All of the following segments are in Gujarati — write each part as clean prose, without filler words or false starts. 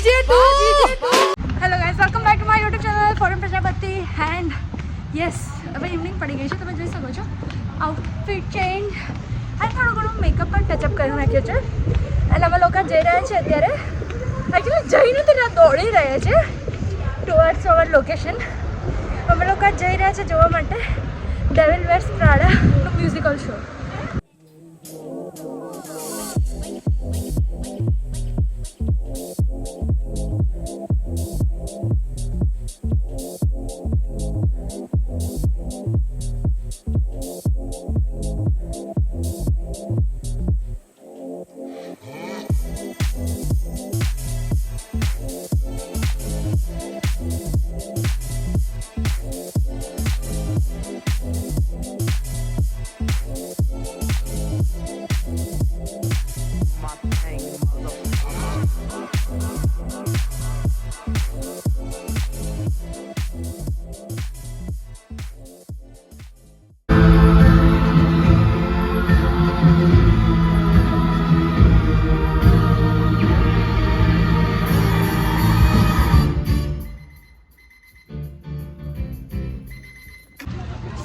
Hello guys, welcome back to my YouTube channel foreign Prajapati. And yes, હવે ઇવનિંગ પડી ગઈ છે, તમે જોઈ શકો છો. આઉટફિટ ચેન્જ અને થોડું ઘણું મેકઅપ પણ ટચઅપ કરી નાખ્યો છે. અને અમે લોકો જઈ રહ્યા છીએ અત્યારે, એકચ્યુઅલી જઈ નથી રહ્યા, દોડી રહ્યા છે ટુવર્ડ્સ અવર લોકેશન. અમે લોકો જઈ રહ્યા છે જોવા માટે ડેવિલ વેર્સ પ્રાડાનો મ્યુઝિકલ શો.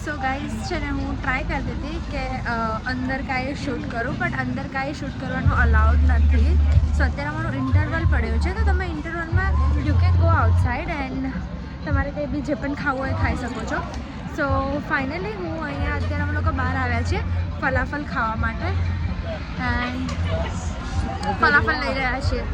સો ગાઈઝ છે ને, હું ટ્રાય કરતી હતી કે અંદર કાંઈ શૂટ કરું, બટ અંદર કાંઈ શૂટ કરવાનું અલાઉડ નથી. સો અત્યારે અમારું ઇન્ટરવલ પડ્યું છે, તો તમે ઇન્ટરવલમાં you can go outside and તમારે કંઈ બી જે પણ ખાવું હોય ખાઈ શકો છો. સો ફાઇનલી હું અહીંયા અત્યારે અમે લોકો બહાર આવ્યા છીએ ફલાફલ ખાવા માટે એન્ડ ફલાફલ લઈ રહ્યા છીએ.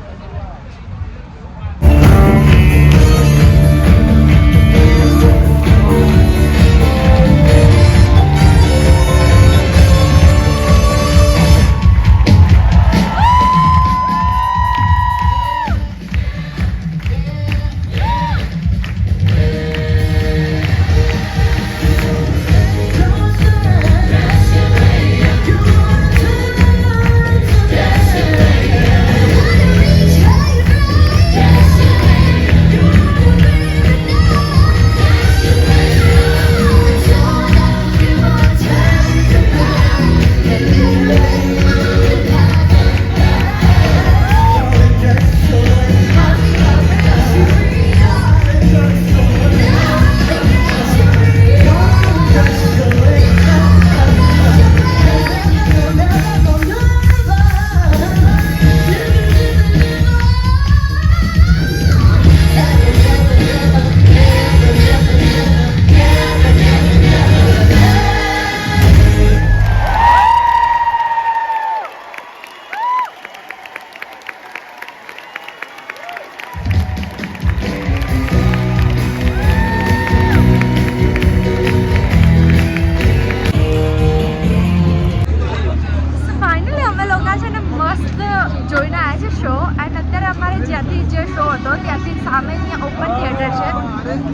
જોઈને આવ્યા છે શો એન્ડ અત્યારે અમારે જ્યાંથી જે શો હતો ત્યાંથી સામે અહીંયા ઓપન થિયેટર છે.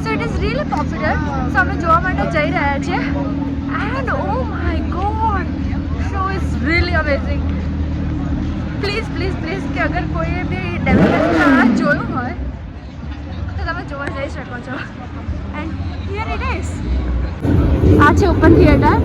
So it is really popular. સો અમે જોવા માટે જઈ રહ્યા છીએ and oh my god, show is really amazing. Please please please કે અગર કોઈએ બી ડેવલપમેન્ટ જોયું હોય તો તમે જોવા જઈ શકો છો. And here it is. આ છે ઓપન થિયેટર.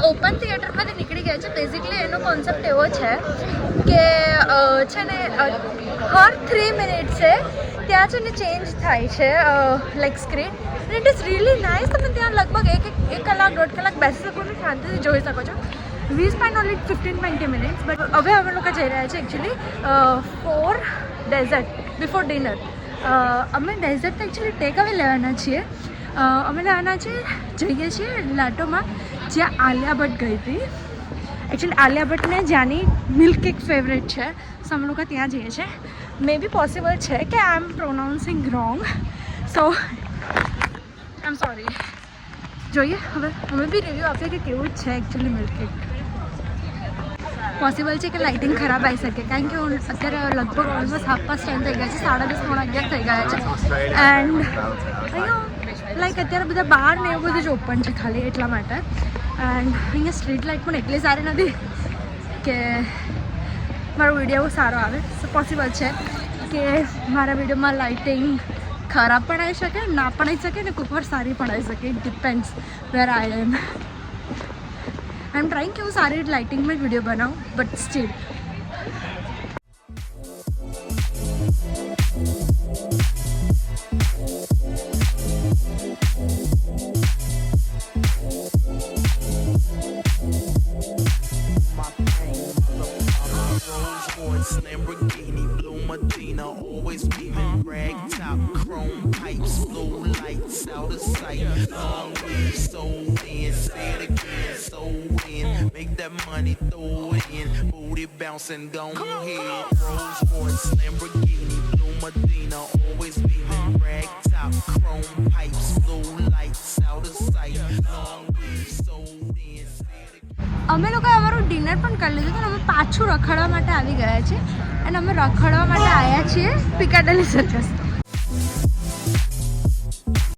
ઓપન થિયેટરમાંથી નીકળી ગયા છે. બેઝિકલી એનો કોન્સેપ્ટ એવો છે કે છે ને હર 3 મિનિટ્સે ત્યાં છે ને ચેન્જ થાય છે like screen. It is really nice. તમે ત્યાં લગભગ એક કલાક 1.5 કલાક બેસી શકો છો, શાંતિથી જોઈ શકો છો. We spend only 15-20 minutes. But હવે અમે લોકો જઈ રહ્યા છીએ actually for dessert before dinner. અમે ડેઝર્ટ એકચ્યુઅલી ટેક અવે લેવાના છીએ, અમે લેવાના છે જઈએ છીએ લાટોમાં જ્યાં આલિયા ભટ્ટ ગઈ હતી. એકચ્યુઅલી આલિયા ભટ્ટને જ્યાંની મિલ્ક કેક ફેવરેટ છે, સો અમે લોકો ત્યાં જઈએ છીએ. મે બી પોસિબલ છે કે આઈ એમ પ્રોનાઉન્સિંગ wrong, so I am sorry. જોઈએ હવે અમે બી રિવ્યૂ આપીએ કે કેવું જ છે એકચ્યુઅલી મિલ્ક કેક. પોસિબલ છે કે લાઇટિંગ ખરાબ આવી શકે, કારણ કે હું અત્યારે લગભગ ઓલમોસ્ટ 10:30 થઈ ગયા છે, 10:30-11 થઈ ગયા છે. એન્ડ અહીંયા લાઈક અત્યારે બધા બહાર ને એવું બધું જ ઓપન છે ખાલી એટલા માટે. એન્ડ અહીંયા સ્ટ્રીટ લાઇટ પણ એટલી સારી નથી કે મારો વિડીયો સારો આવે. સો પોસિબલ છે કે મારા વિડીયોમાં લાઇટિંગ ખરાબ પણ આવી શકે, ના પણ આવી શકે, ને કોઈક વાર સારી પણ આવી શકે. It depends where I am. I am trying કે હું સારી લાઇટિંગમાં જ વિડીયો બનાવું, but still Lamborghini, blue Medina, always beaming, rag top, chrome pipes, blue lights out of sight. Long way, so in, say it again, so in, make that money, throw it in, booty bouncing, gone ahead. Rolls Royce, Lamborghini, blue Medina, always beaming, rag top, chrome pipes, blue lights out of sight. Long way, so in, say it again. અમે લોકોએ અમારું ડિનર પણ કરી લીધું અને અમે પાછું રખડવા માટે આવી ગયા છીએ. અને અમે રખડવા માટે આવ્યા છીએ પિકાડેલી સર્કસ.